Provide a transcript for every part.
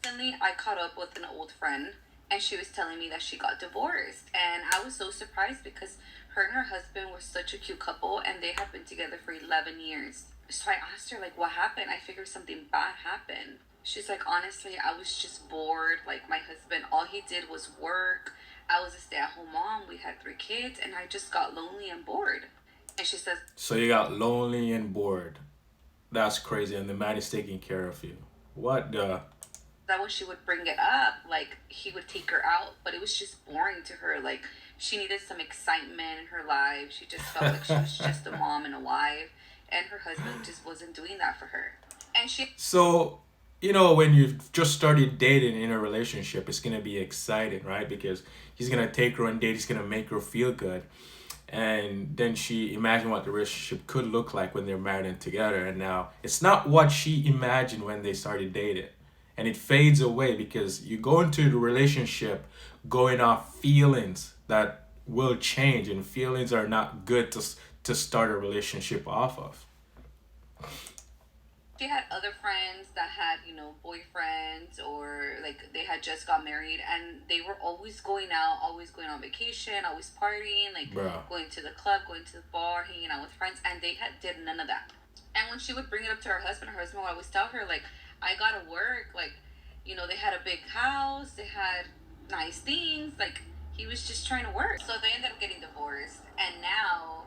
Recently, I caught up with an old friend, and she was telling me that she got divorced. And I was so surprised because her and her husband were such a cute couple, and they had been together for 11 years. So I asked her, like, what happened? I figured something bad happened. She's like, honestly, I was just bored. Like, my husband, all he did was work. I was a stay-at-home mom. We had 3 kids, and I just got lonely and bored. And she says, So you got lonely and bored. That's crazy. And the man is taking care of you. What the? that when she would bring it up, like, he would take her out, but it was just boring to her. Like, she needed some excitement in her life. She just felt like she was just a mom and a wife, and her husband just wasn't doing that for her. And she So, when you've just started dating in a relationship, it's gonna be exciting, right? Because he's gonna take her on date, he's gonna make her feel good. And then she imagine what the relationship could look like when they're married and together. And now it's not what she imagined when they started dating. And it fades away because you go into the relationship going off feelings that will change, and feelings are not good to start a relationship off of. she had other friends that had, boyfriends, or like they had just got married, and they were always going out, always going on vacation, always partying, like Bruh. going to the club, going to the bar, hanging out with friends, and they had did none of that. And when she would bring it up to her husband would always tell her, like, I gotta work, like, they had a big house, they had nice things, like, he was just trying to work. So they ended up getting divorced, and now,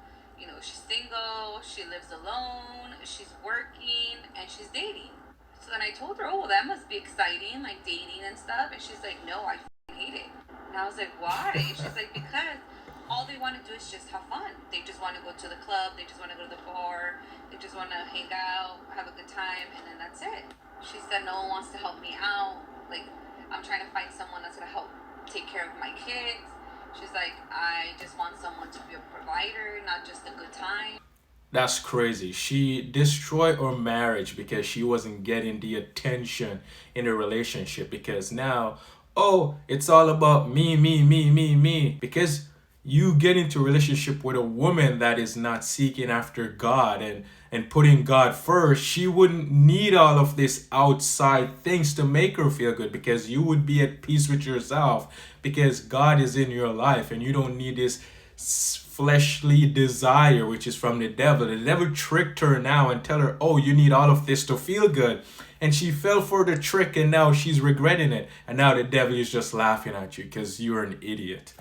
she's single, she lives alone, she's working, and she's dating. So then I told her, oh, well, that must be exciting, like dating and stuff. And she's like, no, I hate it. And I was like, why? She's like, because all they want to do is just have fun. They just want to go to the club, they just want to go to the bar, they just want to hang out, have a good time, and then that's it. She said, no one wants to help me out. Like, I'm trying to find someone that's going to help take care of my kids. She's like, I just want someone to be a provider, not just a good time. That's crazy. She destroyed her marriage because she wasn't getting the attention in a relationship. Because now, oh, it's all about me, me, me, me, me. Because you get into a relationship with a woman that is not seeking after God and putting God first, she wouldn't need all of this outside things to make her feel good, because you would be at peace with yourself because God is in your life, and you don't need this fleshly desire which is from the devil. The devil tricked her now and tell her, oh, you need all of this to feel good. And she fell for the trick, and now she's regretting it. And now the devil is just laughing at you because you're an idiot.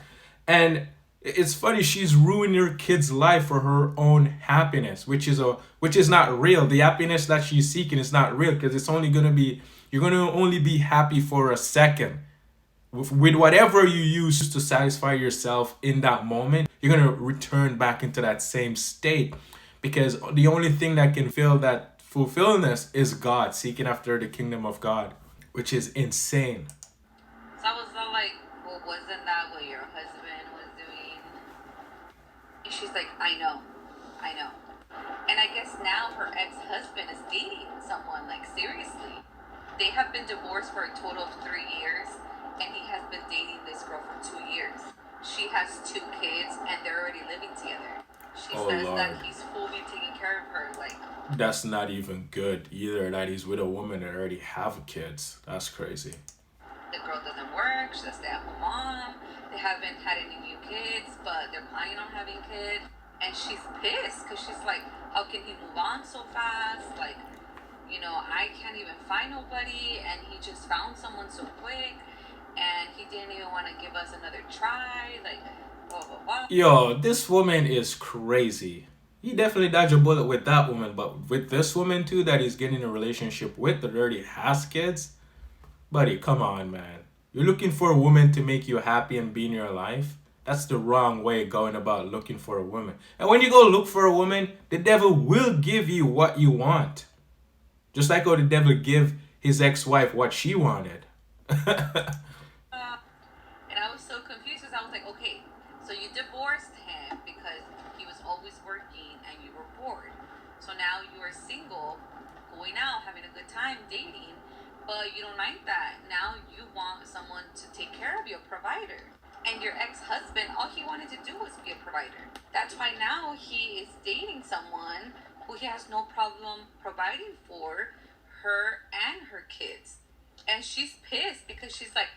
And it's funny, she's ruining her kid's life for her own happiness, which is not real. The happiness that she's seeking is not real, because it's only gonna be you're gonna only be happy for a second. With whatever you use to satisfy yourself in that moment, you're gonna return back into that same state, because the only thing that can fill that fulfillment is God, seeking after the kingdom of God, which is insane. So I was all like, well, wasn't that what your husband was doing? And she's like, I know. And I guess now her ex-husband is dating someone, like, seriously. They have been divorced for a total of 3 years, and he has been dating this girl for 2 years. She has 2 kids, and they're already living together. She Oh says Lord. that he's fully taking care of her, like, That's not even good either, that he's with a woman that already have kids. That's crazy. the girl doesn't work, she's a stay-at-home mom, they haven't had any new kids, but they're planning on having kids. And she's pissed because she's like, how can he move on so fast? Like, I can't even find nobody, and he just found someone so quick, and he didn't even want to give us another try, like, blah, blah, blah. Yo, this woman is crazy. He definitely dodged a bullet with that woman, but with this woman too that he's getting a relationship with that already has kids? Buddy, come on, man. You're looking for a woman to make you happy and be in your life? That's the wrong way going about looking for a woman. And when you go look for a woman, the devil will give you what you want. Just like how the devil gave his ex-wife what she wanted. And I was so confused because I was like, okay, so you divorced him because he was always working and you were bored. So now you are single, going out, having a good time, dating, but you don't like that. Now you want someone to take care of you, a provider. And your ex-husband, all he wanted to do was be a provider. That's why now he is dating someone who he has no problem providing for her and her kids. And And she's pissed because she's like,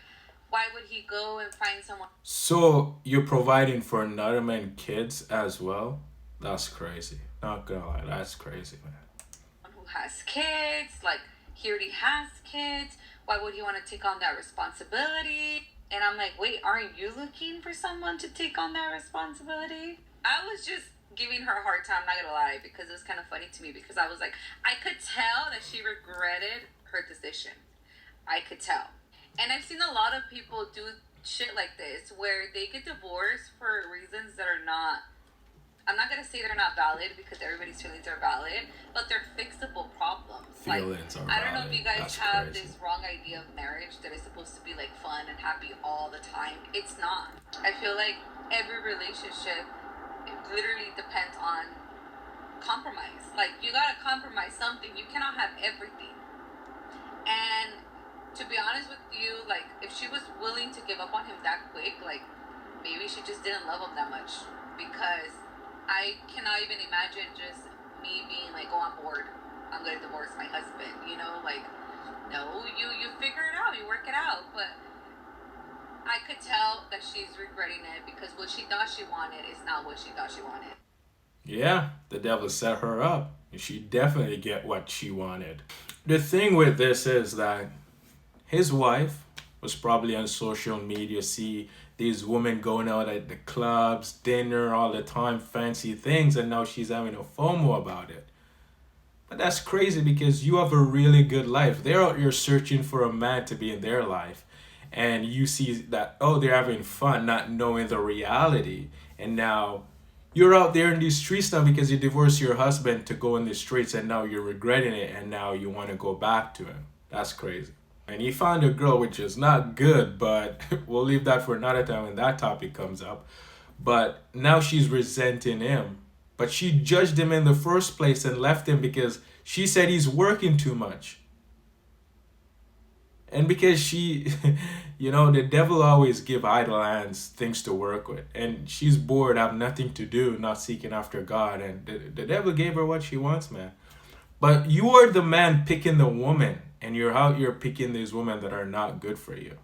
why would he go and find someone So you're providing for another man kids as well? That's crazy. Not gonna lie, that's crazy, man. who has kids? Like, he already has kids. Why would he want to take on that responsibility? And I'm like, wait, aren't you looking for someone to take on that responsibility? I was just giving her a hard time, not gonna lie, because it was kind of funny to me, because I was like, I could tell that she regretted her decision. I could tell. And I've seen a lot of people do shit like this where they get divorced for reasons that are not, I'm not gonna say they're not valid, because everybody's feelings are valid, but they're fixable problems. Feelings are I don't know if valid. you guys That's have crazy. this wrong idea of marriage that is supposed to be like fun and happy all the time. It's not. I feel like every relationship, it literally depends on compromise. Like, you gotta compromise something. You cannot have everything. And to be honest with you, like, if she was willing to give up on him that quick, like, maybe she just didn't love him that much. Because I cannot even imagine just me being like, oh, I'm bored, I'm gonna divorce my husband, you know? Like, no, you figure it out, you work it out. But I could tell that she's regretting it, because what she thought she wanted is not what she thought she wanted. Yeah, the devil set her up. And she definitely get what she wanted. The thing with this is that his wife was probably on social media, see these women going out at the clubs, dinner all the time, fancy things, and now she's having a FOMO about it. But that's crazy, because you have a really good life. They're out here searching for a man to be in their life. And you see that, oh, they're having fun, not knowing the reality. And now you're out there in these streets now because you divorced your husband to go in the streets, and now you're regretting it, and now you want to go back to him. That's crazy. And he found a girl, which is not good, but we'll leave that for another time when that topic comes up. But now she's resenting him. But she judged him in the first place and left him because she said he's working too much. And because she, the devil always give idle hands things to work with. And she's bored, have nothing to do, not seeking after God. And the devil gave her what she wants, man. But you are the man picking the woman. And you're out here picking these women that are not good for you.